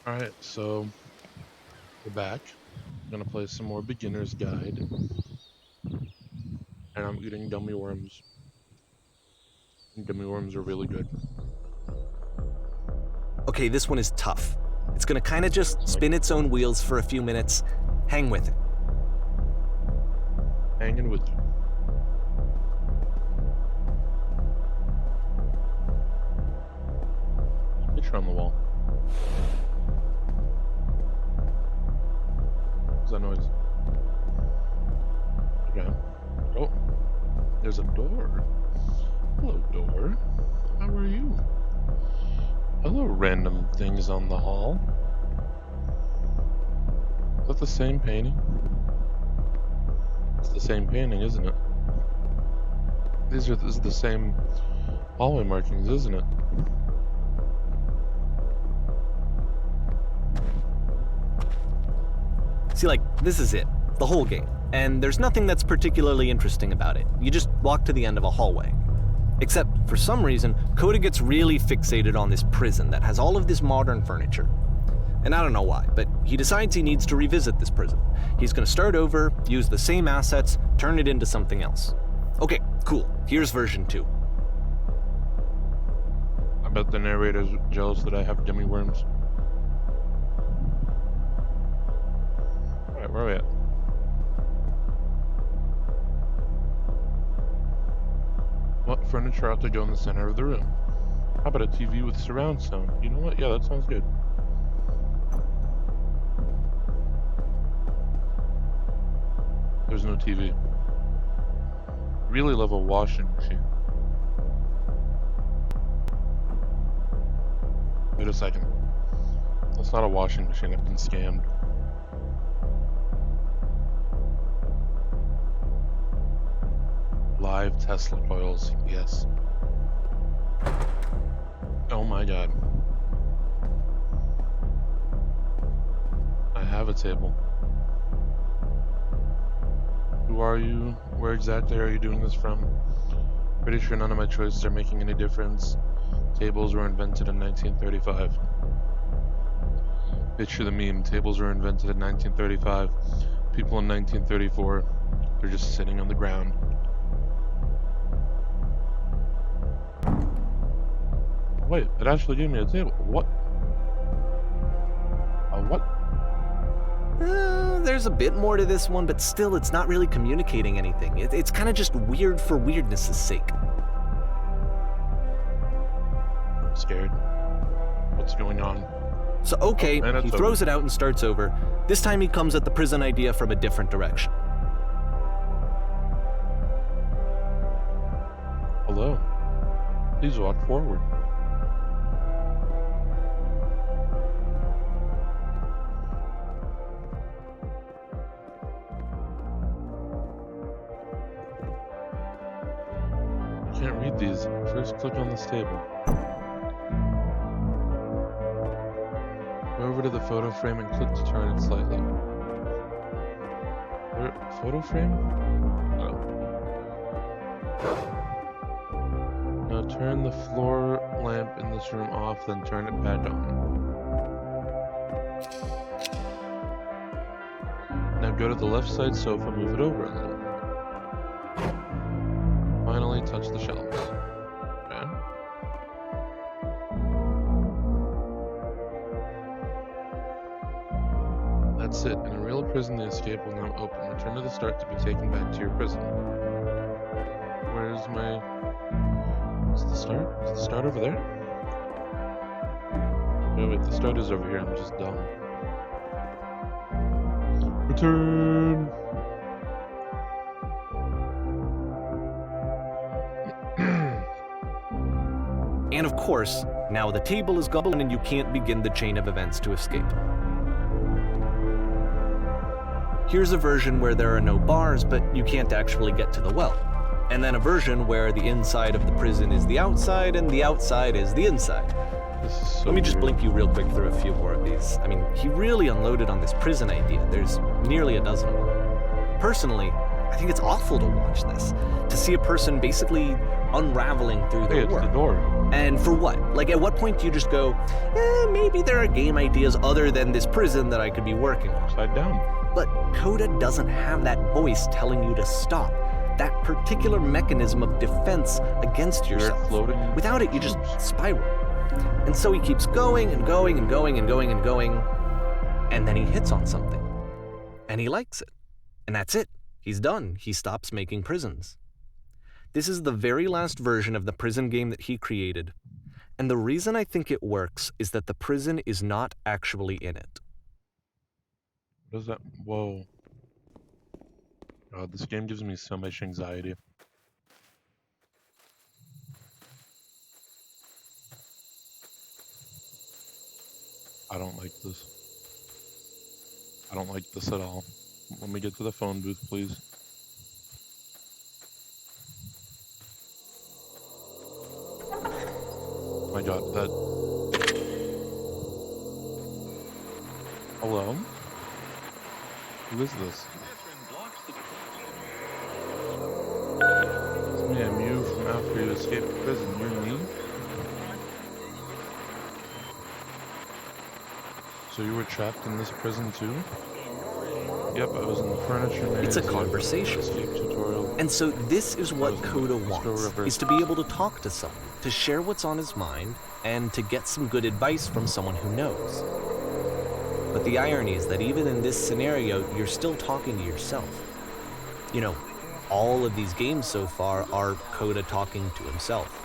Alright, so we're back. I'm gonna play some more beginner's guide. And I'm eating gummy worms. And gummy worms are really good. Okay, this one is tough. It's gonna kinda just spin its own wheels for a few minutes. Hang with it. Hanging with you. Picture on the wall. What's that noise? Okay. Oh, there's a door. Hello, door. How are you? Hello, random things on the hall. Is that the same painting? It's the same painting, isn't it? This is the same hallway markings, isn't it? See, like, this is it. The whole game. And there's nothing that's particularly interesting about it. You just walk to the end of a hallway. Except, for some reason, Coda gets really fixated on this prison that has all of this modern furniture. And I don't know why, but he decides he needs to revisit this prison. He's gonna start over, use the same assets, turn it into something else. Okay, cool. Here's version 2. I bet the narrator's jealous that I have gummy worms. Alright, where are we at? What furniture ought to go in the center of the room? How about a TV with surround sound? You know what? Yeah, that sounds good. There's no TV. Really love a washing machine. Wait a second. That's not a washing machine. I've been scammed. Live Tesla coils. Yes. Oh my god. I have a table. Who are you? Where exactly are you doing this from? Pretty sure none of my choices are making any difference. Tables were invented in 1935. Picture the meme. Tables were invented in 1935. People in 1934, they're just sitting on the ground. Wait, it actually gave me a table. What? A what? There's a bit more to this one, but still, it's not really communicating anything. It's kind of just weird for weirdness' sake. I'm scared. What's going on? So, okay, he throws it out and starts over. This time he comes at the prison idea from a different direction. Hello. Please walk forward. Can't read these. First click on this table. Go over to the photo frame and click to turn it slightly. Photo frame? Oh. Now turn the floor lamp in this room off, then turn it back on. Now go to the left side sofa, move it over a little. Finally touch the shelves. Okay. That's it. In a real prison, the escape will now open. Return to the start to be taken back to your prison. Where's my... Is the start? Is the start over there? No, wait, the start is over here. I'm just dumb. Return! And of course, now the table is gone and you can't begin the chain of events to escape. Here's a version where there are no bars, but you can't actually get to the well. And then a version where the inside of the prison is the outside and the outside is the inside. So Let me just blink you real quick through a few more of these. I mean, he really unloaded on this prison idea. There's nearly a dozen of them. Personally, I think it's awful to watch this. To see a person basically unraveling through Hey, their it's work. the door. And for what? Like, at what point do you just go, maybe there are game ideas other than this prison that I could be working on? Upside down. But Coda doesn't have that voice telling you to stop. That particular mechanism of defense against yourself. Floating. Without it, you just spiral. And so he keeps going and going and going and going and going, and then he hits on something. And he likes it. And that's it. He's done. He stops making prisons. This is the very last version of the prison game that he created. And the reason I think it works is that the prison is not actually in it. What is that? Whoa. God, this game gives me so much anxiety. I don't like this. I don't like this at all. Let me get to the phone booth, please. My God, that... Hello? Who is this? It's me, I'm you from after you escaped prison. You're me? So you were trapped in this prison too? Yep, I was in the furniture man. It's a conversation. Escape tutorial. And so this is what Coda wants, is to be able to talk to someone, to share what's on his mind, and to get some good advice from someone who knows. But the irony is that even in this scenario, you're still talking to yourself. You know, all of these games so far are Coda talking to himself.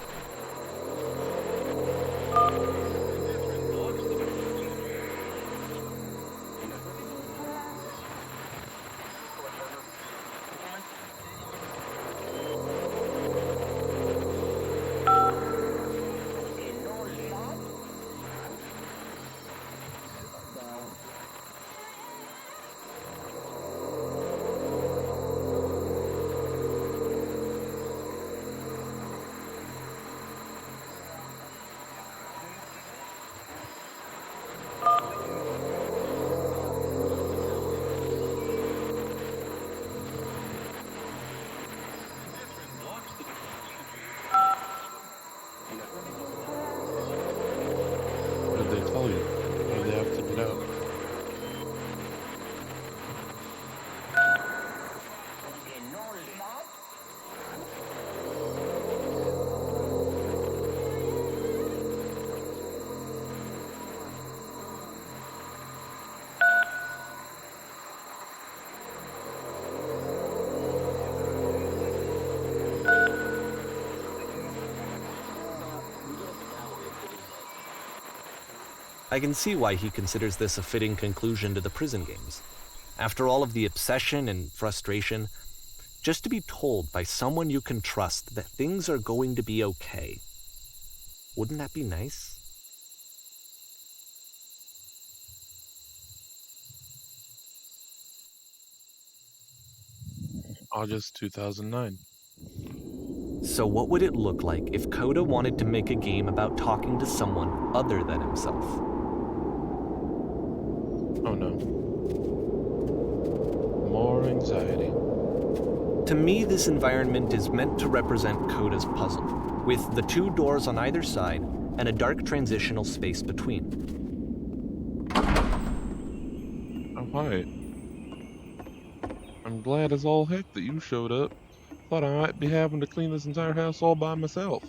What did they tell you? Why did they have to get out? I can see why he considers this a fitting conclusion to the prison games. After all of the obsession and frustration, just to be told by someone you can trust that things are going to be okay. Wouldn't that be nice? August 2009. So what would it look like if Coda wanted to make a game about talking to someone other than himself? Oh no. More anxiety. To me, this environment is meant to represent Coda's puzzle, with the two doors on either side and a dark transitional space between. Oh, hi. I'm glad as all heck that you showed up. Thought I might be having to clean this entire house all by myself.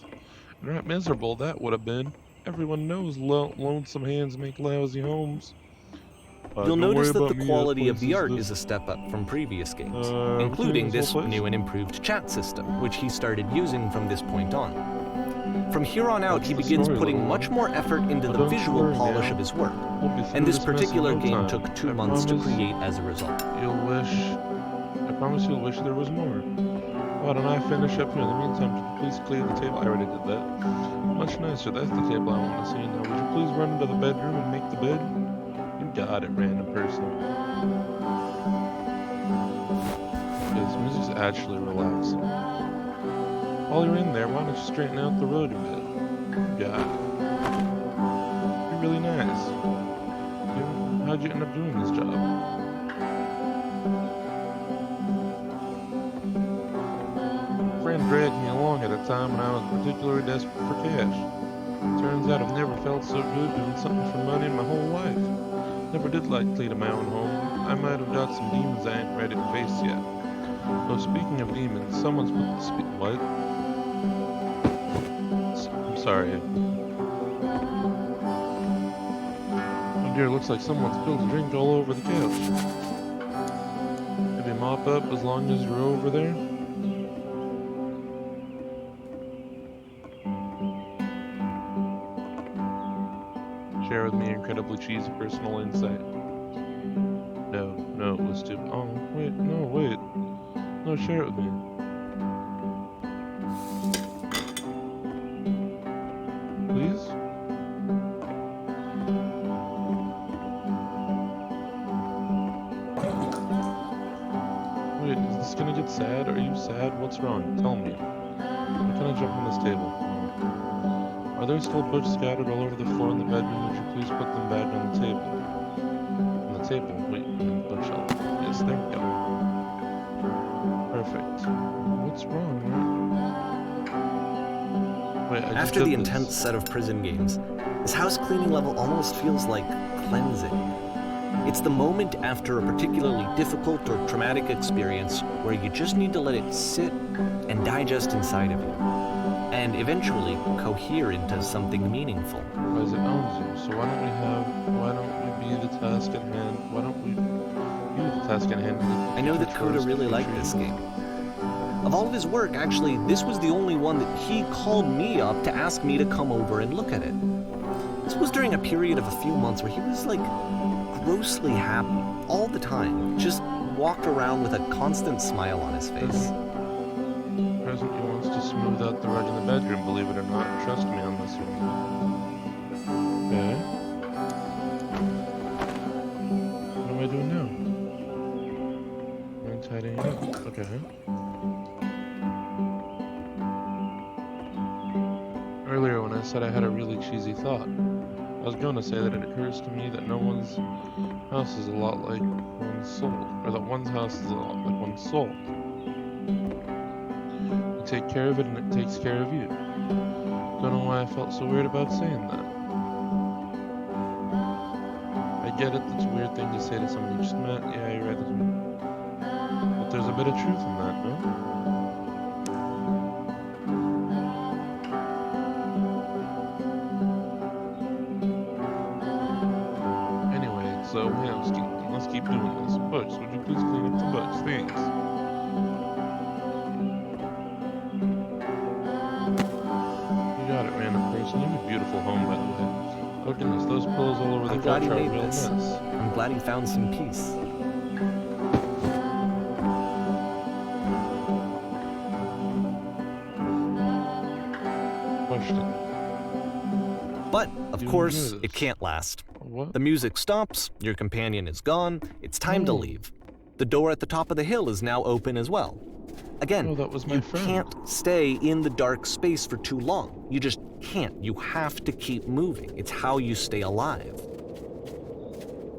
And right miserable that would have been. Everyone knows lonesome hands make lousy homes. You'll notice that the quality of the art is a step up from previous games, including this new and improved chat system, which he started using from this point on. From here on out, he begins putting much more effort into the visual polish of his work, and this particular game took 2 months to create as a result. I promise you'll wish there was more. Why don't I finish up here? In the meantime, could you please clear the table? I already did that. Much nicer, that's the table I want to see. Now, would you please run into the bedroom and make the bed? You got it, random person. Okay, this music's actually relaxing. While you're in there, why don't you straighten out the road a bit? You got it. You're really nice. How'd you end up doing this job? A friend dragged me along at a time when I was particularly desperate for cash. Turns out I've never felt so good doing something for money in my whole life. Never did like cleaning my own home. I might have got some demons I ain't ready to face yet. Oh, speaking of demons, someone's put the what? I'm sorry. Oh dear, looks like someone spilled a drink all over the couch. Maybe mop up as long as you're over there? Share with me your incredibly cheesy personal insight. No, it was too. Oh, wait. No, share it with me. Please? Wait, is this gonna get sad? Are you sad? What's wrong? Tell me. Why can't I jump on this table? Are there still books scattered all over the floor in the bedroom? Would you please put them back on the table? On the table? Wait, on the bookshelf. Yes, there we go. Perfect. What's wrong, right? Wait, I just After did the this. intense set of prison games, this house cleaning level almost feels like cleansing. It's the moment after a particularly difficult or traumatic experience where you just need to let it sit and digest inside of you, and eventually cohere into something meaningful. Because it owns you. So why don't we be the task at hand? Why don't we be the task at hand? I know that Coda really liked this game. Of all of his work, actually, this was the only one that he called me up to ask me to come over and look at it. This was during a period of a few months where he was like grossly happy all the time, just walked around with a constant smile on his face. Present he wants to smooth out the rug in the bedroom, believe it or not. Trust me on this one. Okay. What am I doing now? I'm tidying it up. Okay. Earlier when I said I had a really cheesy thought, I was going to say that it occurs to me that no one's house is a lot like one's soul, or that one's house is a lot like one's soul. You take care of it and it takes care of you. Don't know why I felt so weird about saying that. I get it, it's a weird thing to say to someone you just met. Yeah, you're right. But there's a bit of truth in that, no? So, housekeeping. Let's keep doing this. Books, would you please clean up the books? Thanks. You got it, random person. You have a beautiful home, by the way. Oh goodness, those pillows all over the I'm glad couch he are a made real this. mess. I'm glad he found some peace. Question. But, of Do you course, enjoy it this? can't last. What? The music stops, your companion is gone, it's time to leave. The door at the top of the hill is now open as well. Again, Oh, that was my you friend. can't stay in the dark space for too long. You just can't. You have to keep moving. It's how you stay alive.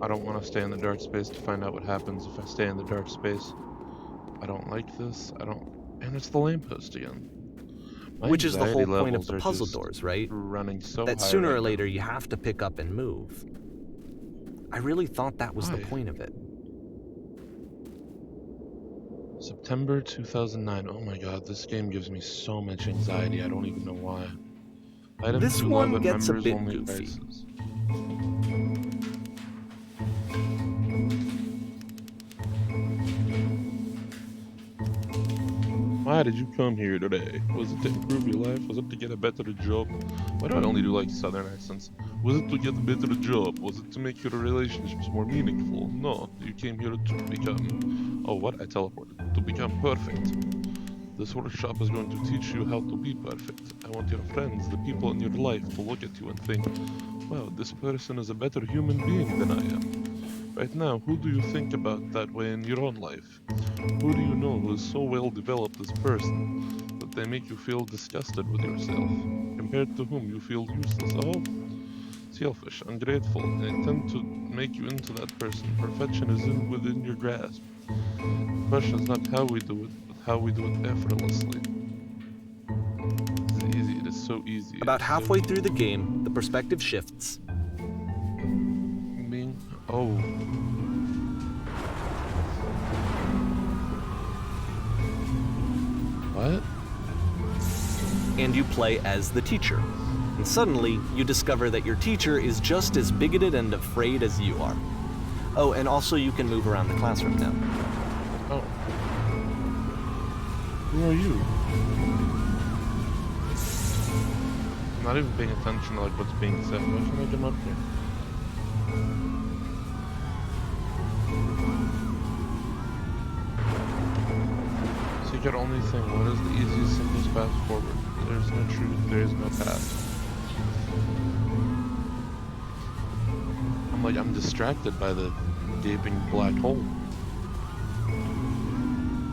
I don't want to stay in the dark space to find out what happens if I stay in the dark space. I don't like this. And it's the lamppost again. My Which is the whole anxiety point of levels the are puzzle just doors, right? running so That high sooner right or now. later you have to pick up and move. I really thought that was the Why? point of it. September 2009. Oh my god, this game gives me so much anxiety. I don't even know why. Items This you one love at gets a members bit only goofy. prices. Why did you come here today? Was it to improve your life? Was it to get a better job? Why do I only do like southern accents? Was it to get a better job? Was it to make your relationships more meaningful? No, you came here to become... Oh, what? I teleported. To become perfect. This workshop is going to teach you how to be perfect. I want your friends, the people in your life, to look at you and think, wow, this person is a better human being than I am. Right now, who do you think about that way in your own life? Who do you know who is so well developed as a person that they make you feel disgusted with yourself? Compared to whom you feel useless? Oh, selfish, ungrateful, and they tend to make you into that person. Perfection is within your grasp. The question is not how we do it, but how we do it effortlessly. It's easy, it is so easy. About It's halfway so through the game, the perspective shifts. being. Oh. What? And you play as the teacher. And suddenly, you discover that your teacher is just as bigoted and afraid as you are. Oh, and also you can move around the classroom now. Oh. Who are you? I'm not even paying attention to like what's being said. Why can't I come up here? Secret only thing. What is the easiest, simplest path forward? There is no truth. There is no path. I'm distracted by the gaping black hole.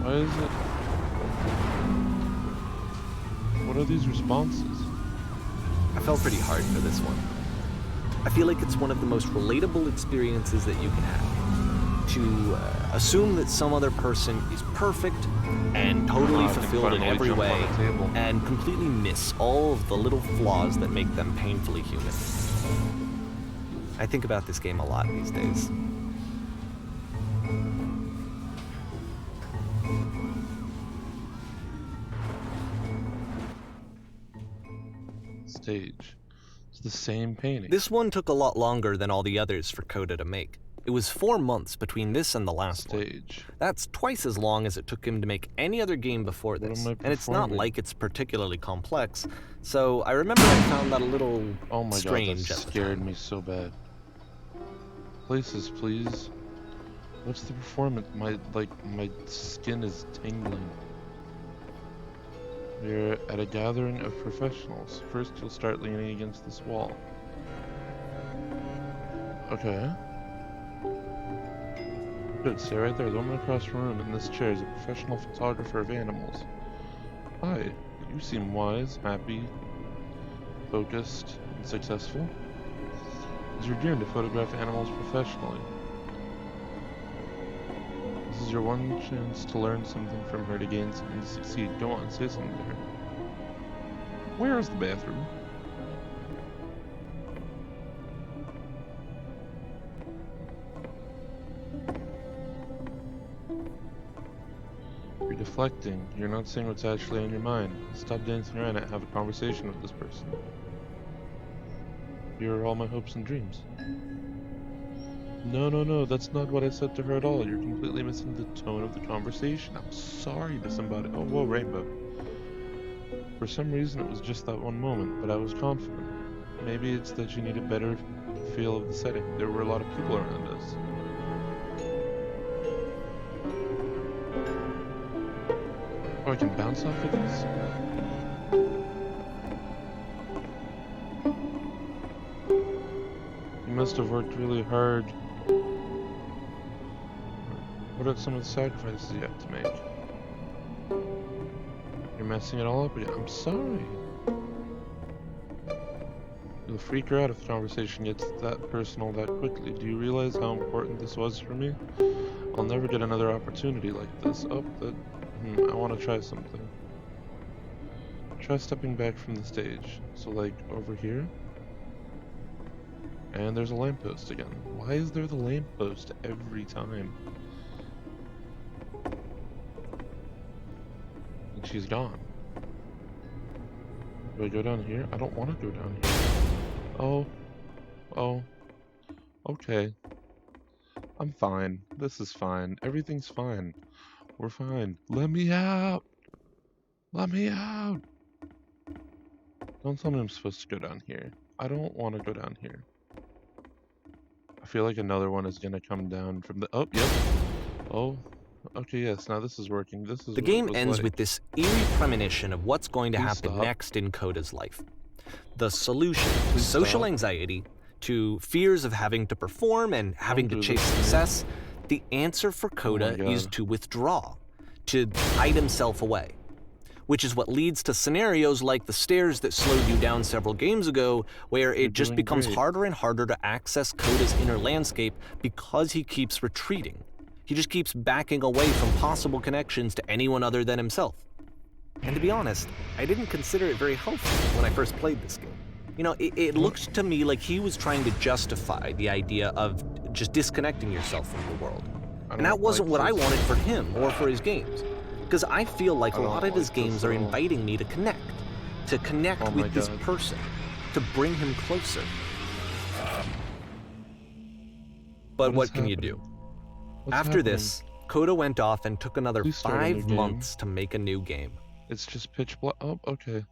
Why is it? What are these responses? I fell pretty hard for this one. I feel like it's one of the most relatable experiences that you can have. To assume that some other person is perfect and totally fulfilled in every way, and completely miss all of the little flaws that make them painfully human. I think about this game a lot these days. Stage. It's the same painting. This one took a lot longer than all the others for Coda to make. It was 4 months between this and the last one. Stage. That's twice as long as it took him to make any other game before this. And it's not like it's particularly complex, so I remember I found that a little strange. God, that scared me so bad. Places, please. What's the performance? My skin is tingling. We're at a gathering of professionals. First, you'll start leaning against this wall. Okay. Good, stay right there. The woman across the room in this chair is a professional photographer of animals. Hi, you seem wise, happy, focused, and successful. It's your dream to photograph animals professionally. This is your one chance to learn something from her, to gain something, to succeed. Go on, say something to her. Where is the bathroom? You're deflecting. You're not saying what's actually on your mind. Stop dancing around it. Have a conversation with this person. You're all my hopes and dreams. No, that's not what I said to her at all. You're completely missing the tone of the conversation. I'm sorry to somebody. Oh, whoa, rainbow. For some reason, it was just that one moment, but I was confident. Maybe it's that you need a better feel of the setting. There were a lot of people around us. Oh, I can bounce off of these? You must have worked really hard. What are some of the sacrifices you have to make? You're messing it all up again. I'm sorry. You'll freak her out if the conversation gets that personal that quickly. Do you realize how important this was for me? I'll never get another opportunity like this. Oh, I want to try something. Try stepping back from the stage. So, like, over here? And there's a lamppost again. Why is there the lamppost every time? And she's gone. Do I go down here? I don't want to go down here. Oh. Okay. I'm fine. This is fine. Everything's fine. We're fine. Let me out! Let me out! Don't tell me I'm supposed to go down here. I don't want to go down here. I feel like another one is gonna come down from the... Oh, yep. Oh. Okay, yes, now this is working. This is the game ends with this eerie premonition of what's going to happen next in Coda's life. The solution to social anxiety, to fears of having to perform and having to chase success, the answer for Coda is to withdraw, to hide himself away. Which is what leads to scenarios like the stairs that slowed you down several games ago, where it just becomes harder and harder to access Coda's inner landscape because he keeps retreating. He just keeps backing away from possible connections to anyone other than himself. And to be honest, I didn't consider it very helpful when I first played this game. You know, it looked to me like he was trying to justify the idea of just disconnecting yourself from the world. And that wasn't what I wanted for him or for his games. Because I feel like a lot of his games are inviting me to connect with this person, to bring him closer. But what can you do? After this, Coda went off and took another 5 months to make a new game. It's just pitch black. Oh, okay.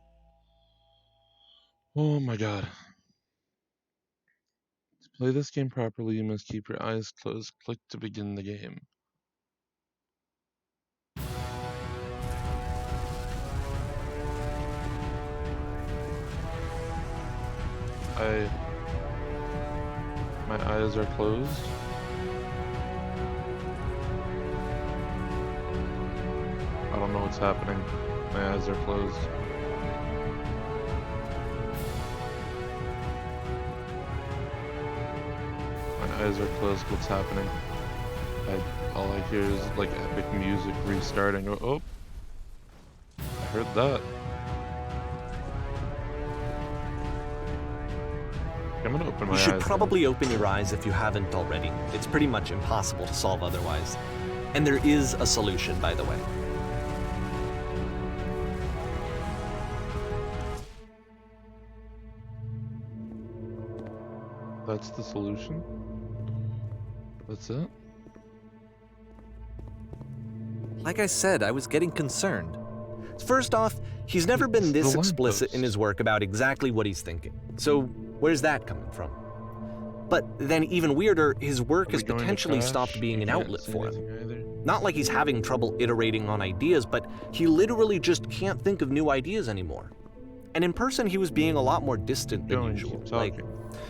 Oh my god. To play this game properly, you must keep your eyes closed. Click to begin the game. My eyes are closed. I don't know what's happening. My eyes are closed. My eyes are closed. What's happening? All I hear is like epic music restarting. Oh, I heard that. I'm gonna open my eyes. You should probably open your eyes if you haven't already. It's pretty much impossible to solve otherwise. And there is a solution, by the way. That's the solution? That's it? Like I said, I was getting concerned. First off, he's never been this explicit in his work about exactly what he's thinking. So where's that coming from? But then even weirder, his work has potentially stopped being an outlet for him. Not like he's having trouble iterating on ideas, but he literally just can't think of new ideas anymore. And in person, he was being a lot more distant than usual. Like,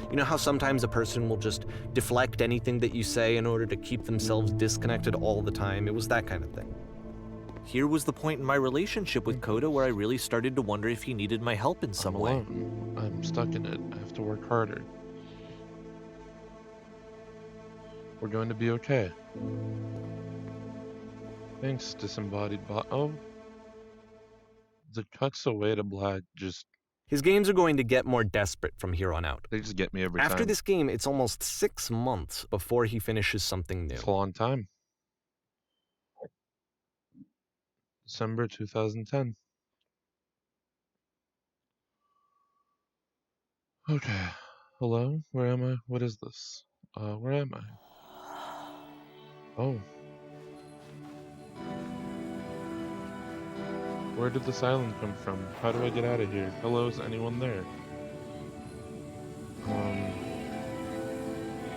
you know how sometimes a person will just deflect anything that you say in order to keep themselves disconnected all the time? It was that kind of thing. Here was the point in my relationship with Coda where I really started to wonder if he needed my help in some way. I'm stuck in it. I have to work harder. We're going to be okay. Thanks, disembodied bot. Oh. The cuts away to black just... His games are going to get more desperate from here on out. They just get me every time. After this game, it's almost 6 months before he finishes something new. It's a long time. December 2010. Okay. Hello? Where am I? What is this? Where am I? Oh. Where did this island come from? How do I get out of here? Hello, is anyone there?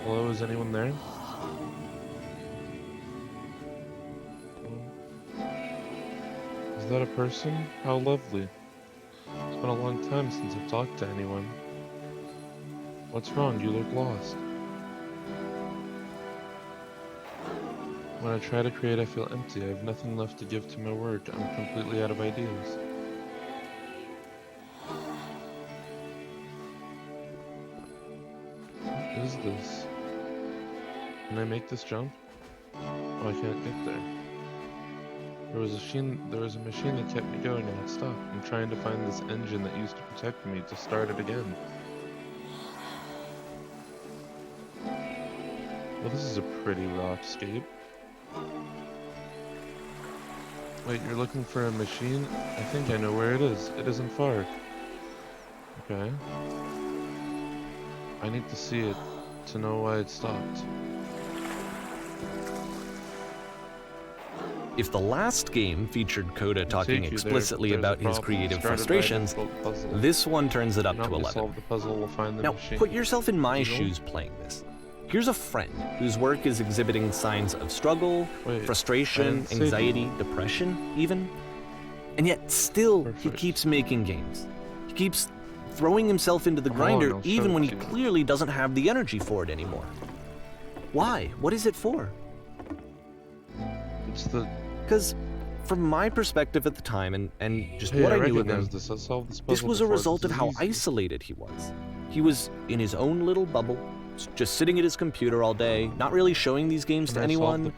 Hello, is anyone there? Is that a person? How lovely. It's been a long time since I've talked to anyone. What's wrong? You look lost. When I try to create, I feel empty. I have nothing left to give to my work. I'm completely out of ideas. What is this? Can I make this jump? Oh, I can't get there. There was a machine that kept me going and it stopped. I'm trying to find this engine that used to protect me to start it again. Well, this is a pretty rockscape. Wait, you're looking for a machine? I think I know where it is. It isn't far. Okay. I need to see it to know why it stopped. If the last game featured Coda talking explicitly about his creative frustrations, this one turns it up to 11. Solve the puzzle, we'll find the now, machine. put yourself in my shoes playing this. Here's a friend whose work is exhibiting signs of struggle, frustration, anxiety, depression, even. And yet, still, he keeps making games. He keeps throwing himself into the grinder even when he clearly doesn't have the energy for it anymore. Why? What is it for? It's the... Because from my perspective at the time, and just what I knew of him, this was a result of how isolated he was. He was in his own little bubble, just sitting at his computer all day, not really showing these games to anyone,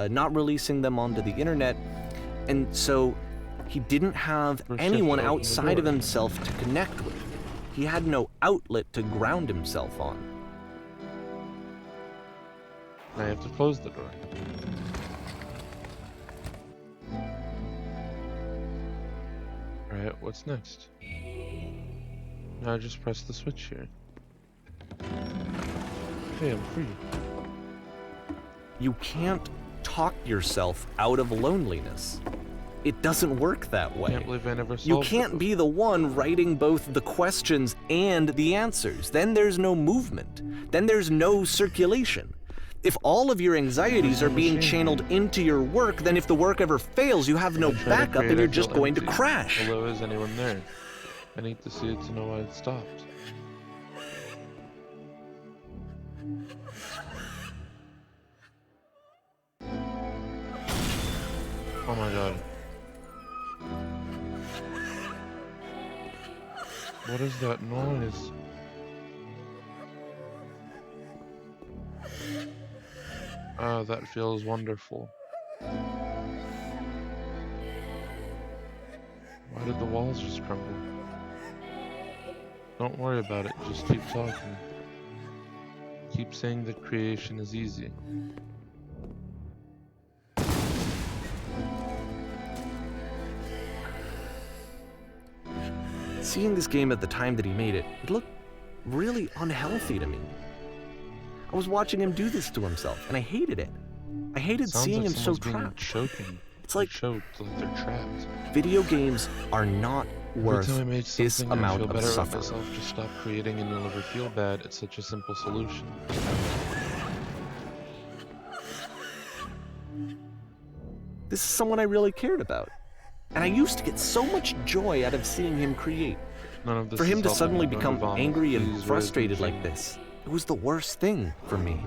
not releasing them onto the internet. And so He didn't have Or shift anyone to open the outside of door. himself to connect with. He had no outlet to ground himself on. Now you have to close the door. Alright, what's next? Now I just press the switch here. Hey, I'm free. You can't talk yourself out of loneliness. It doesn't work that way. Can't believe I never solved You it can't be the one writing both the questions and the answers. Then there's no movement. Then there's no circulation. If all of your anxieties are being channeled into your work, then if the work ever fails, you have no I try to backup create, and I you're just feel going to empty. crash. Hello, is anyone there? I need to see it to know why it stopped. Oh my god. What is that noise? Ah, that feels wonderful. Why did the walls just crumble? Don't worry about it, just keep talking. Keep saying that creation is easy. Seeing this game at the time that he made it, it looked really unhealthy to me. I was watching him do this to himself, and I hated it. I hated Sounds seeing like him so someone's being trapped. choking. It's like choked, like they're trapped. video games are not worth Every time I make this something I amount feel of better about suffering. myself, just stop creating and you'll never feel bad. It's such a simple solution. This is someone I really cared about. And I used to get so much joy out of seeing him create. None of this For him is to helping suddenly me. Don't become vomit. angry and Please raise frustrated your like chin. this, it was the worst thing for me.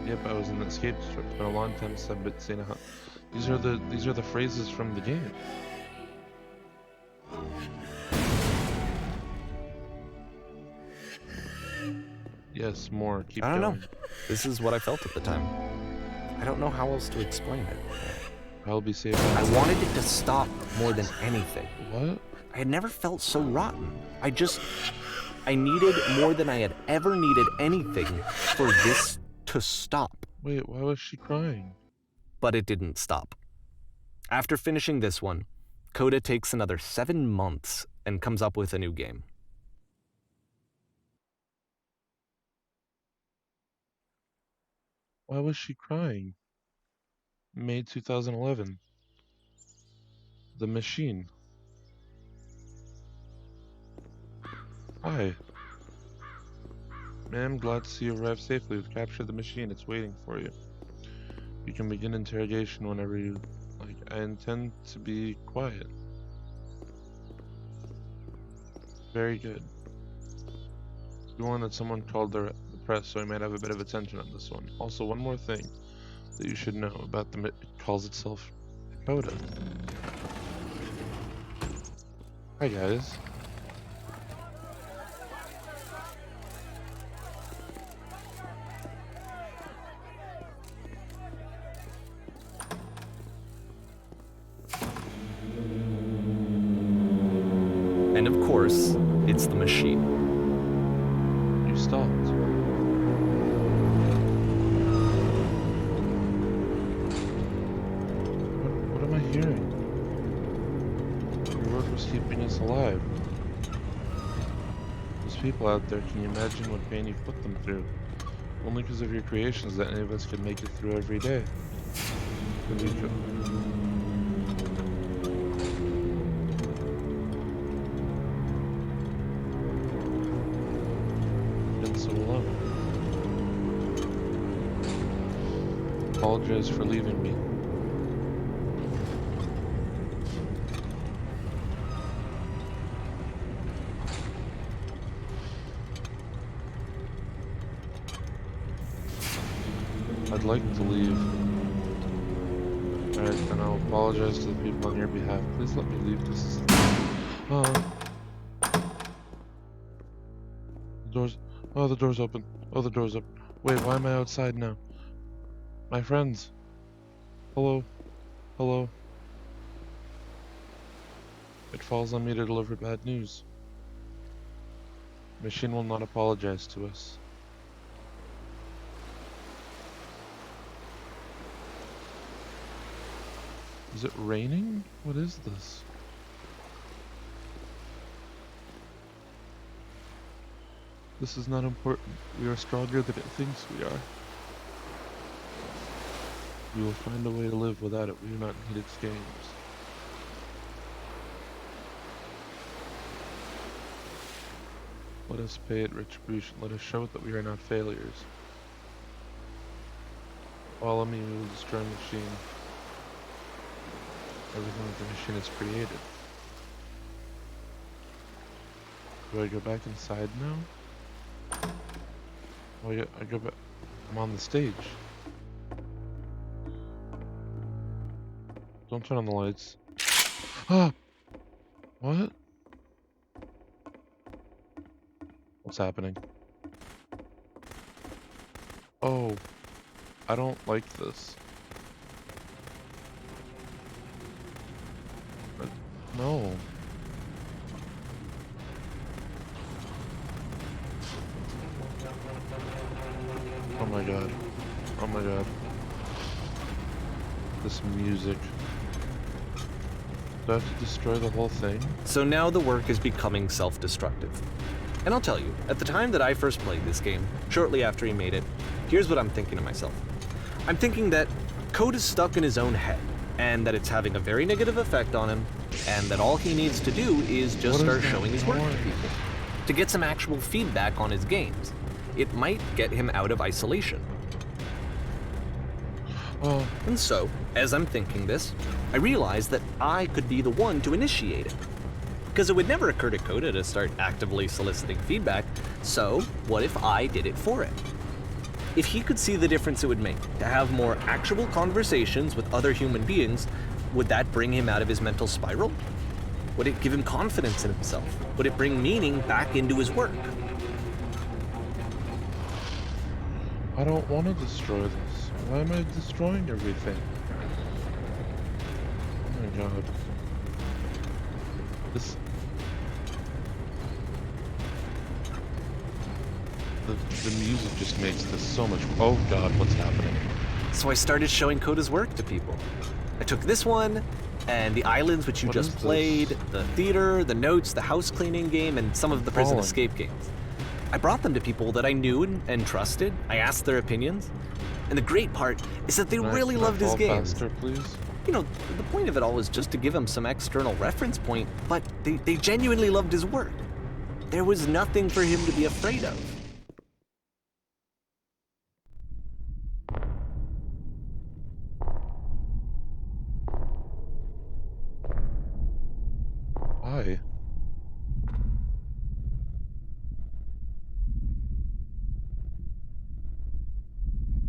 Yep, I was in the escape district. It's been a long time since I've been seeing a These are the phrases from the game. Yes, more. Keep I don't going. know. This is what I felt at the time. I don't know how else to explain it. I'll be safe. I wanted it to stop more than anything. What? I had never felt so rotten. I needed more than I had ever needed anything for this to stop. Wait, why was she crying? But it didn't stop. After finishing this one, Coda takes another 7 months and comes up with a new game. Why was she crying? May 2011. The Machine. Hi. Ma'am, glad to see you arrived safely. We've captured the machine. It's waiting for you. You can begin interrogation whenever you like. I intend to be quiet. Very good. You warned that someone called the press, so I might have a bit of attention on this one. Also, one more thing that you should know about it calls itself Coda. Hi guys. And of course, it's the machine. You stopped. What am I hearing? Your work was keeping us alive. Those people out there, can you imagine what pain you've put them through? Only because of your creations that any of us can make it through every day. But we could. Been so alone. Apologize for leaving me. I'd like to leave. Alright, then I'll apologize to the people on your behalf. Please let me leave. This is... The door's... Oh, the door's open. Oh, the door's open. Wait, why am I outside now? My friends. Hello. Hello. It falls on me to deliver bad news. Machine will not apologize to us. Is it raining? What is this? This is not important. We are stronger than it thinks we are. We will find a way to live without it. We do not need its games. Let us pay it retribution. Let us show it that we are not failures. Follow me, we will destroy the machine. Everything that the machine has created. Do I go back inside now? Oh, yeah, I go back. I'm on the stage. Don't turn on the lights. Ah! What? What's happening? Oh, I don't like this. No. Oh my god. Oh my god. This music. Do I have to destroy the whole thing? So now the work is becoming self-destructive. And I'll tell you, at the time that I first played this game, shortly after he made it, here's what I'm thinking to myself. I'm thinking that Coda is stuck in his own head, and that it's having a very negative effect on him, and that all he needs to do is just start showing his work to people, to get some actual feedback on his games. It might get him out of isolation. Oh. And so, as I'm thinking this, I realize that I could be the one to initiate it. Because it would never occur to Coda to start actively soliciting feedback, so what if I did it for it? If he could see the difference it would make to have more actual conversations with other human beings, would that bring him out of his mental spiral? Would it give him confidence in himself? Would it bring meaning back into his work? I don't want to destroy this. Why am I destroying everything? Oh my god. This... The music just makes this so much... Oh god, what's happening? So I started showing Coda's work to people. I took this one, and the islands which you What just is this? played, the theater, the notes, the house cleaning game, and some of the prison Falling. escape games. I brought them to people that I knew and trusted. I asked their opinions. And the great part is that they really Can I loved his fall games. faster, please? You know, the point of it all was just to give him some external reference point, but they genuinely loved his work. There was nothing for him to be afraid of. Why?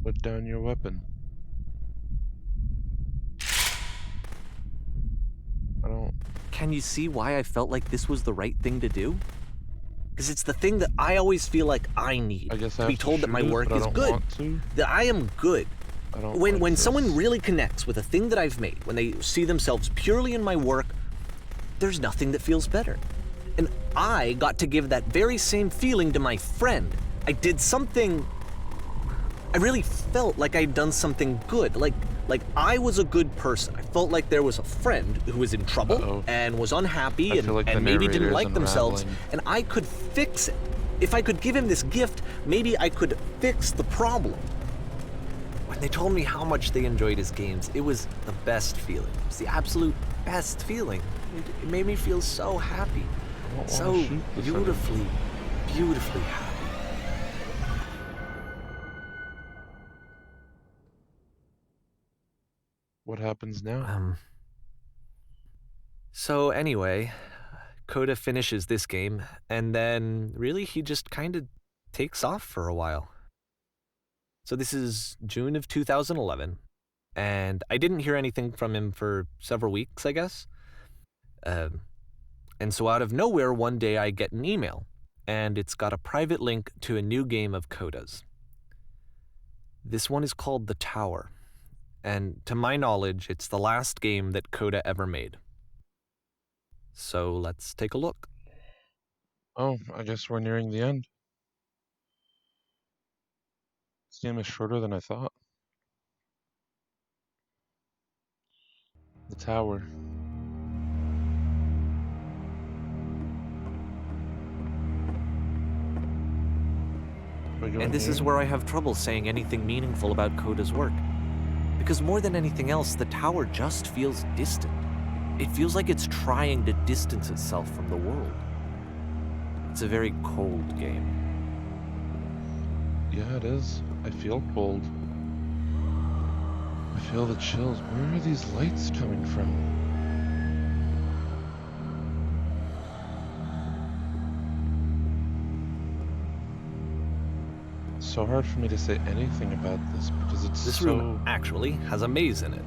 Put down your weapon. I don't... Can you see why I felt like this was the right thing to do? Because it's the thing that I always feel like I need. I guess I to be have to told that my shoot it, work but I is don't good. want to. That I am good. I don't When like someone this. really connects with a thing that I've made, when they see themselves purely in my work, there's nothing that feels better. And I got to give that very same feeling to my friend. I did something... I really felt like I'd done something good. Like I was a good person. I felt like there was a friend who was in trouble Uh-oh. and was unhappy I feel like the and maybe narrator didn't is like themselves, unraveling. and I could fix it. If I could give him this gift, maybe I could fix the problem. When they told me how much they enjoyed his games, it was the best feeling. It was the absolute best feeling. It made me feel so happy. I don't So wanna shoot this anymore. beautifully happy. What happens now? So anyway, Coda finishes this game, and then really he just kind of takes off for a while. So this is June of 2011, and I didn't hear anything from him for several weeks, I guess. And so out of nowhere, one day I get an email, and it's got a private link to a new game of Coda's. This one is called The Tower, and to my knowledge, it's the last game that Coda ever made. So let's take a look. Oh, I guess we're nearing the end. This game is shorter than I thought. The tower. And this is where I have trouble saying anything meaningful about Coda's work. Because more than anything else, the tower just feels distant. It feels like it's trying to distance itself from the world. It's a very cold game. Yeah, it is. I feel cold. I feel the chills. Where are these lights coming from? It's so hard for me to say anything about this because it's This so... room actually has a maze in it.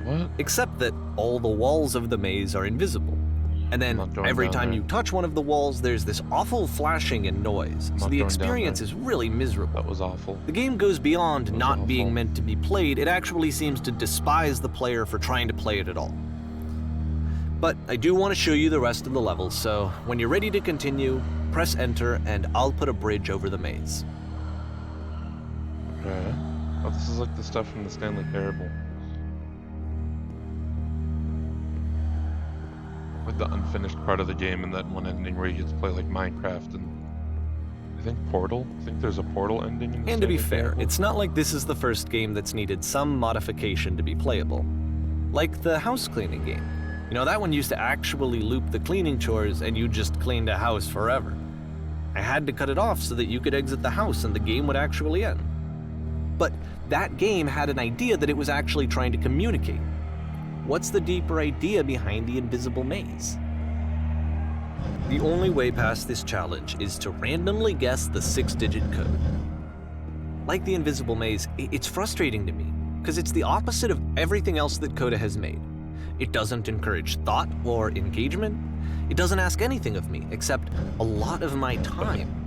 What? Except that all the walls of the maze are invisible. And then I'm not going every down time there. you touch one of the walls, there's this awful flashing and noise. So not the going down experience there. is really miserable. That was awful. The game goes beyond That was not awful. being meant to be played. It actually seems to despise the player for trying to play it at all. But I do want to show you the rest of the levels, so when you're ready to continue, press enter and I'll put a bridge over the maze. Okay. Oh, this is like the stuff from the Stanley Parable. Like the unfinished part of the game and that one ending where you get to play like Minecraft and I think Portal. I think there's a Portal ending in the And to be Stanley fair, Parable. it's not like this is the first game that's needed some modification to be playable. Like the house cleaning game. You know, that one used to actually loop the cleaning chores and you just cleaned a house forever. I had to cut it off so that you could exit the house and the game would actually end. But that game had an idea that it was actually trying to communicate. What's the deeper idea behind the invisible maze? The only way past this challenge is to randomly guess the 6-digit code. Like the invisible maze, it's frustrating to me, because it's the opposite of everything else that Coda has made. It doesn't encourage thought or engagement. It doesn't ask anything of me, except a lot of my time.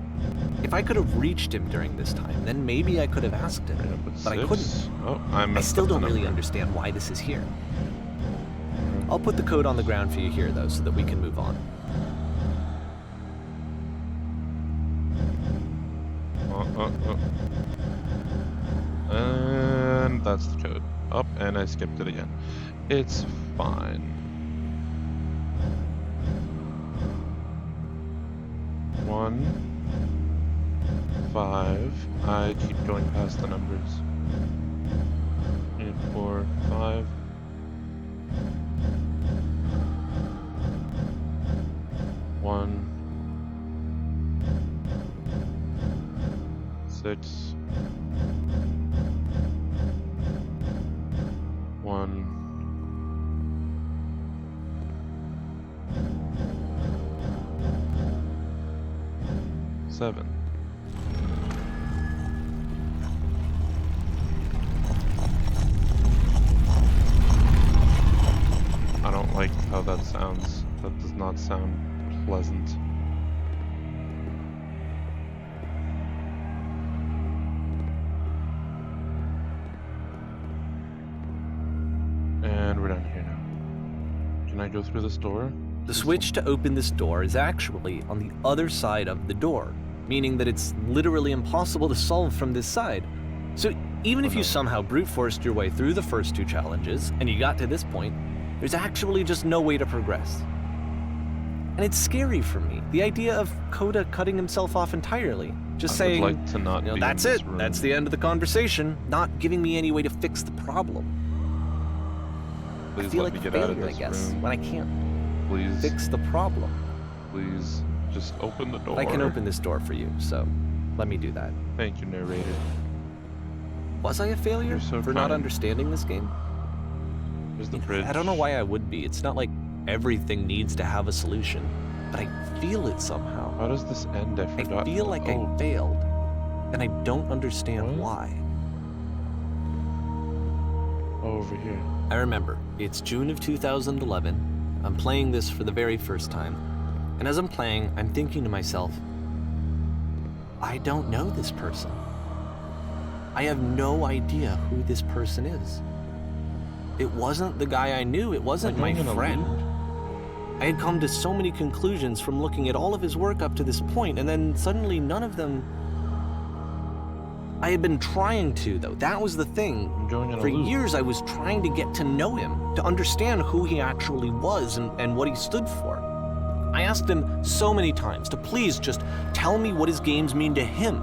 If I could have reached him during this time, then maybe I could have asked him, but I couldn't. Oh, I still don't really understand why this is here. I'll put the code on the ground for you here, though, so that we can move on. And that's the code. Up, and I skipped it again. It's fine. 1, 5. I keep going past the numbers. 3, 4, 5. 1, 6. 1. 7. I don't like how that sounds. That does not sound pleasant. And we're down here now. Can I go through this door? The switch to open this door is actually on the other side of the door, meaning that it's literally impossible to solve from this side. So even if you somehow brute forced your way through the first 2 challenges and you got to this point, there's actually just no way to progress. And it's scary for me, the idea of Coda cutting himself off entirely, just saying, I would like to not be that's in this it, room. that's the end of the conversation, not giving me any way to fix the problem. Please I feel let like me a get out of failure, I this guess, room. when I can't Please, fix the problem. please, just open the door. I can open this door for you, so let me do that. Thank you, narrator. Was I a failure You're so for not kind. understanding this game? There's the bridge. I don't know why I would be. It's not like everything needs to have a solution, but I feel it somehow. How does this end? I I forgot. feel like Oh, I failed, and I don't understand What? why. over here. I remember, it's June of 2011. I'm playing this for the very first time, and as I'm playing, I'm thinking to myself, I don't know this person. I have no idea who this person is. It wasn't the guy I knew. It wasn't my friend. I had come to so many conclusions from looking at all of his work up to this point, and then suddenly none of them... I had been trying to, though. That was the thing. For years, I was trying to get to know him, to understand who he actually was and what he stood for. I asked him so many times to please just tell me what his games mean to him.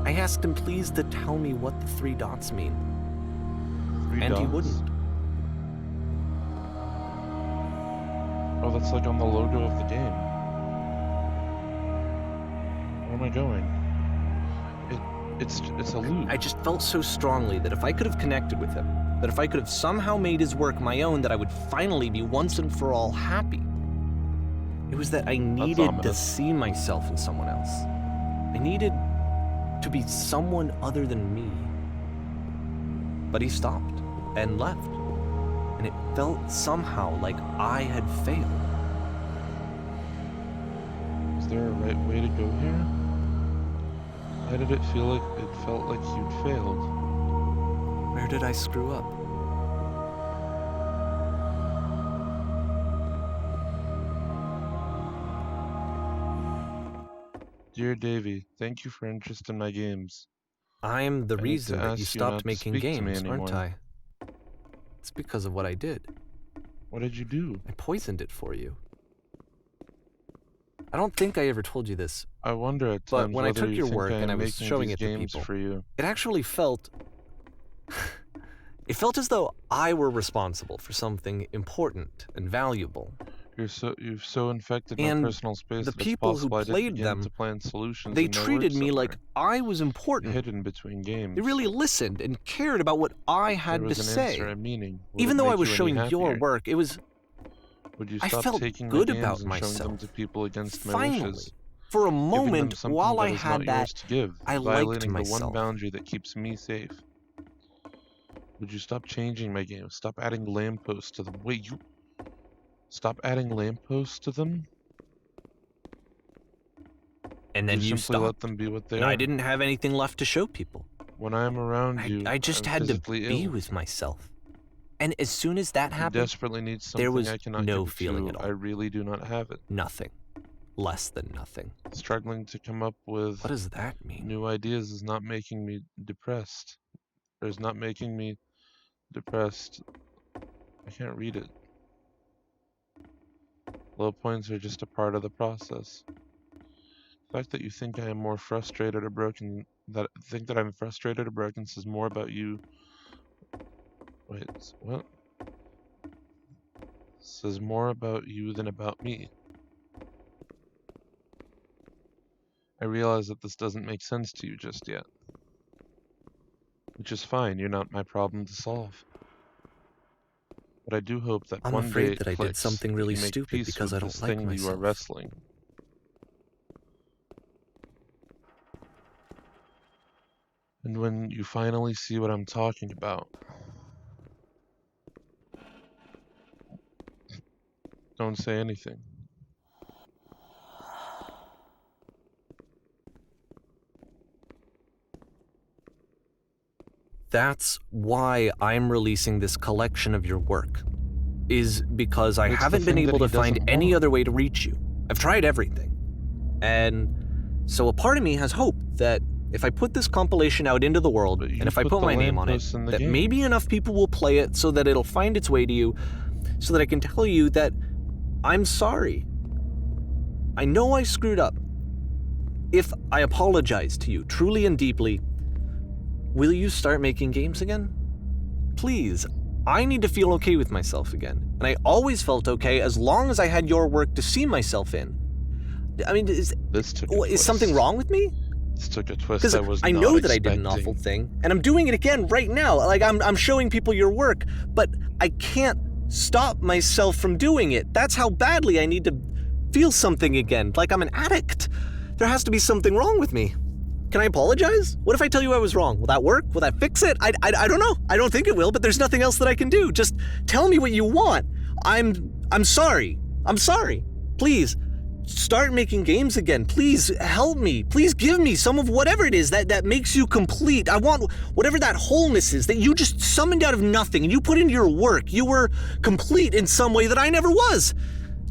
I asked him please to tell me what the 3 dots mean. And he wouldn't. Oh, that's like on the logo of the game. Where am I going? It's a loop. I just felt so strongly that if I could have connected with him, that if I could have somehow made his work my own, that I would finally be once and for all happy. It was that I needed to see myself in someone else. I needed to be someone other than me. But he stopped and left, and it felt somehow like I had failed. Is there a right way to go here? Why did it feel like it felt like you'd failed? Where did I screw up? Dear Davey, thank you for interest in my games. I'm the reason that you stopped making games, aren't anymore. I? It's because of what I did. What did you do? I poisoned it for you. I don't think I ever told you this, I wonder at but times when I whether took you your think work I and I am was making showing these it to games people, for you. it actually felt... It felt as though I were responsible for something important and valuable. You've so infected And my personal space the that it's people who possible I didn't played begin them, to plan solutions they in their treated work me like somewhere, I was important. hidden between games. They really listened and cared about what I had there to was an say. answer, a meaning. Would Even it though I make was you any showing your happier? work, it was... Would you I stop felt taking good my games about and showing them myself. to people against my Finally, wishes? for a Giving them moment, something while that I is had not that, yours to give, I liked violating the myself. one boundary that keeps me safe. Would you stop changing my games? Stop adding lampposts to them. Wait, you... Stop adding lampposts to them? And then you simply let stopped. them be what they And are. I didn't have anything left to show people. When I am around you, I just I'm had to physically be ill. with myself. And as soon as that You happened, desperately need something there was I cannot no give it feeling to at all. I really do not have it. Nothing. Less than nothing. Struggling to come up with What does that mean? new ideas is not making me depressed. Or is not making me depressed. I can't read it. Low points are just a part of the process. The fact that you think I am more frustrated or broken, that I'm frustrated or broken says more about you. Wait, what? Says more about you than about me. I realize that this doesn't make sense to you just yet. Which is fine, you're not my problem to solve. But I do hope that I'm one day afraid it that I did clicks, something that really you make stupid peace because with I don't this like thing that you are myself. wrestling. And when you finally see what I'm talking about, don't say anything. That's why I'm releasing this collection of your work. Is because I haven't been able to find any other way to reach you. I've tried everything. And so a part of me has hope that if I put this compilation out into the world, and if I put my name on it, that maybe enough people will play it so that it'll find its way to you, so that I can tell you that I'm sorry. I know I screwed up. If I apologize to you truly and deeply, will you start making games again? Please, I need to feel okay with myself again. And I always felt okay as long as I had your work to see myself in. I mean, is something wrong with me? This took a twist I was not I know that I expecting. did an awful thing, and I'm doing it again right now. Like, I'm showing people your work, but I can't stop myself from doing it. That's how badly I need to feel something again, like I'm an addict. There has to be something wrong with me. Can I apologize? What if I tell you I was wrong? Will that work? Will that fix it? I don't know. I don't think it will, but there's nothing else that I can do. Just tell me what you want. I'm sorry. I'm sorry. Please, start making games again. Please help me. Please give me some of whatever it is that makes you complete. I want whatever that wholeness is that you just summoned out of nothing and you put into your work. You were complete in some way that I never was.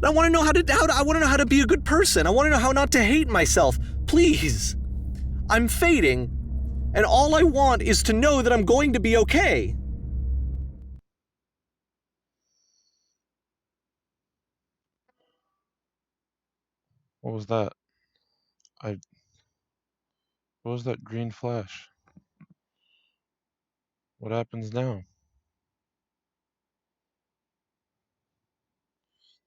I want to know how to be a good person. I want to know how not to hate myself. Please. I'm fading, and all I want is to know that I'm going to be okay. What was that? What was that green flash? What happens now?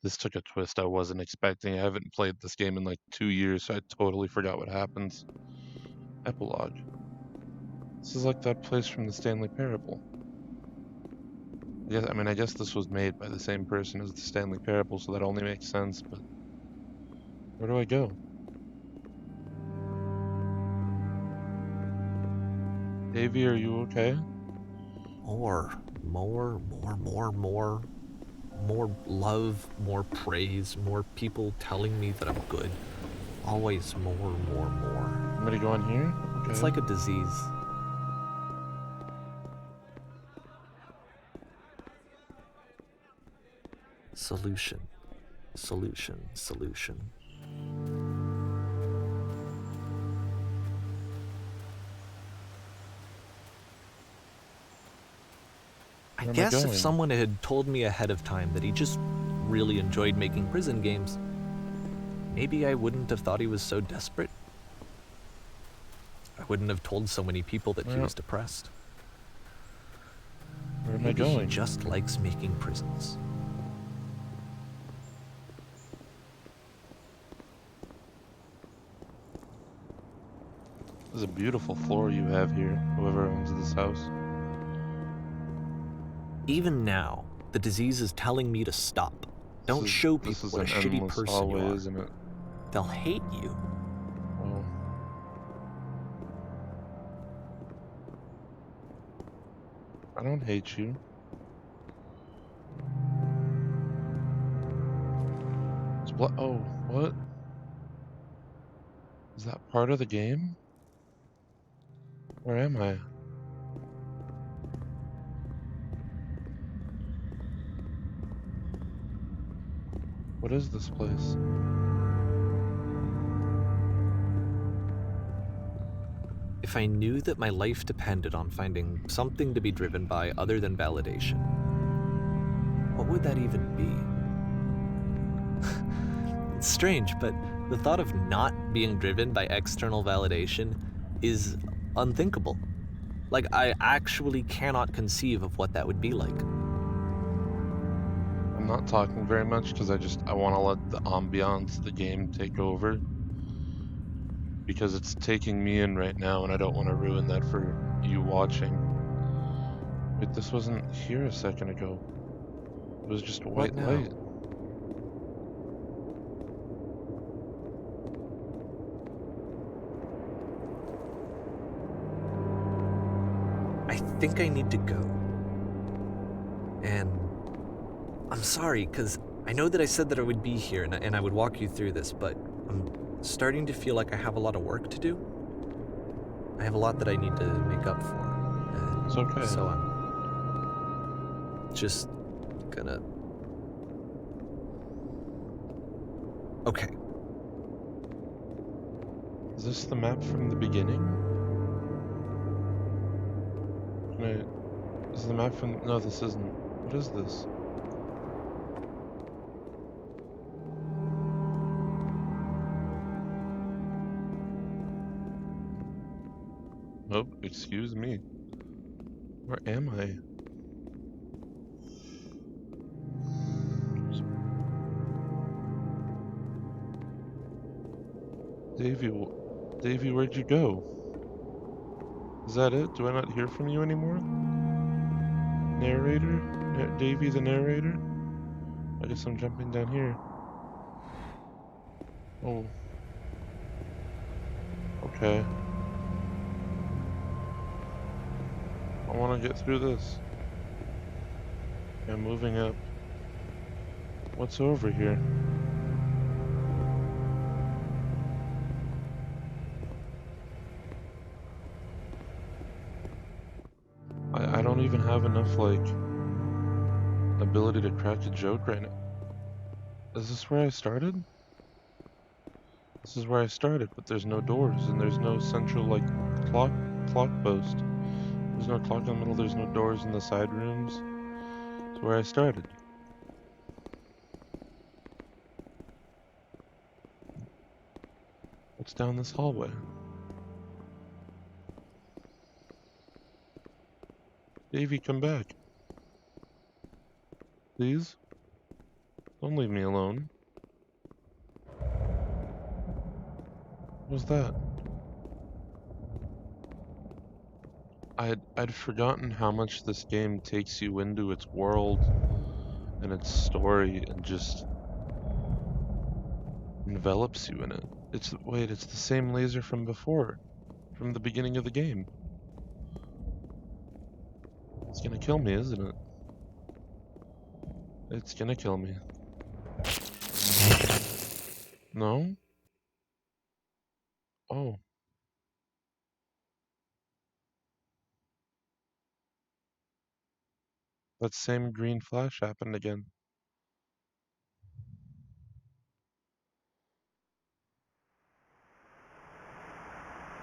This took a twist I wasn't expecting. I haven't played this game in like 2 years, so I totally forgot what happens. Epilogue. This is like that place from the Stanley Parable. I guess this was made by the same person as the Stanley Parable, so that only makes sense, but where do I go? Davey, are you okay? More love, more praise, more people telling me that I'm good. Always more. I'm gonna go in here? Okay. It's like a disease. Solution. I guess if someone had told me ahead of time that he just really enjoyed making prison games, maybe I wouldn't have thought he was so desperate. I wouldn't have told so many people that he was depressed. Where am I Maybe going? he just likes making prisons. This is a beautiful floor you have here, whoever owns this house. Even now, the disease is telling me to stop. Don't show people what a shitty person you are. Isn't it? They'll hate you. Well, I don't hate you. Oh, what? Is that part of the game? Where am I? What is this place? If I knew that my life depended on finding something to be driven by other than validation, what would that even be? It's strange, but the thought of not being driven by external validation is unthinkable. Like, I actually cannot conceive of what that would be like. I'm not talking very much because I want to let the ambiance of the game take over. Because it's taking me in right now and I don't want to ruin that for you watching. Wait, this wasn't here a second ago. It was just a white light. I think I need to go. And I'm sorry, because I know that I said that I would be here and I would walk you through this, but I'm starting to feel like I have a lot of work to do. I have a lot that I need to make up for. And it's okay. So I'm just gonna... Okay. Is this the map from the beginning? Is the map from... No, this isn't. What is this? Oh, excuse me. Where am I? Davey, where'd you go? Is that it? Do I not hear from you anymore? Narrator? Davey the narrator? I guess I'm jumping down here. Oh. Okay. I want to get through this. I'm moving up. What's over here? enough, like, ability to crack a joke right now. Is this where I started? This is where I started, but there's no doors, and there's no central, like, clock post. There's no clock in the middle, there's no doors in the side rooms. It's where I started. What's down this hallway? Davey, come back. Please? Don't leave me alone. What was that? I'd forgotten how much this game takes you into its world and its story and just envelops you in it. Wait, it's the same laser from before, from the beginning of the game. It's gonna kill me, isn't it? It's gonna kill me. No? Oh. That same green flash happened again.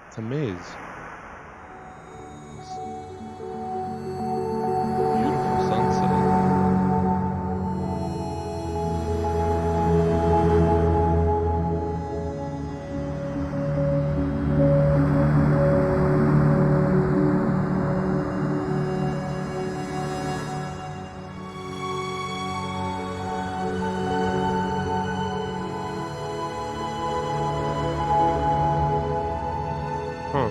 It's a maze. Beautiful sunset. Huh.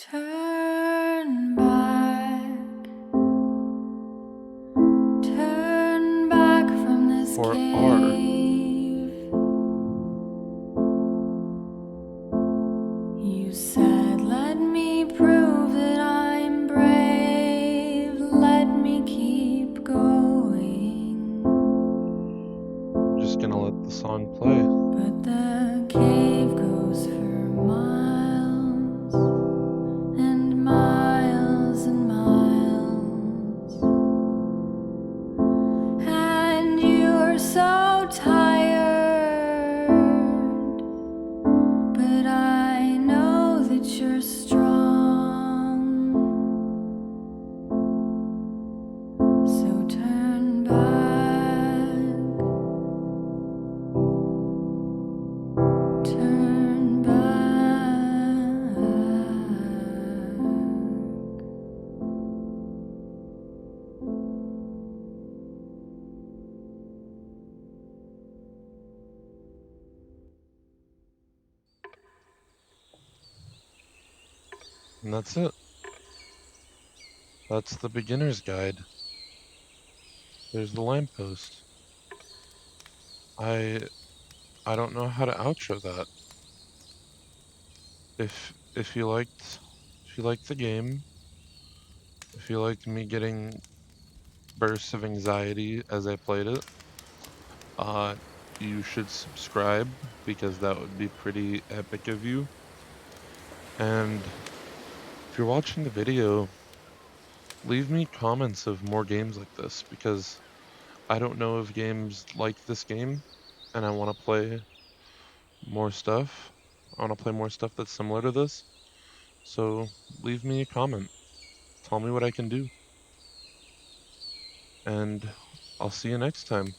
Turn back from this For cave. R. You said, let me prove that I'm brave. Let me keep going. I'm just gonna let the song play. But the cave goes for miles and miles and miles. And you're so tired, but I know that you're strong. So turn back, turn back. And that's it. That's the beginner's guide. There's the lamppost. I don't know how to outro that. If you liked the game, if you liked me getting bursts of anxiety as I played it, you should subscribe because that would be pretty epic of you. And if you're watching the video, leave me comments of more games like this because I don't know of games like this game and I want to play more stuff. I want to play more stuff that's similar to this. So leave me a comment. Tell me what I can do. And I'll see you next time.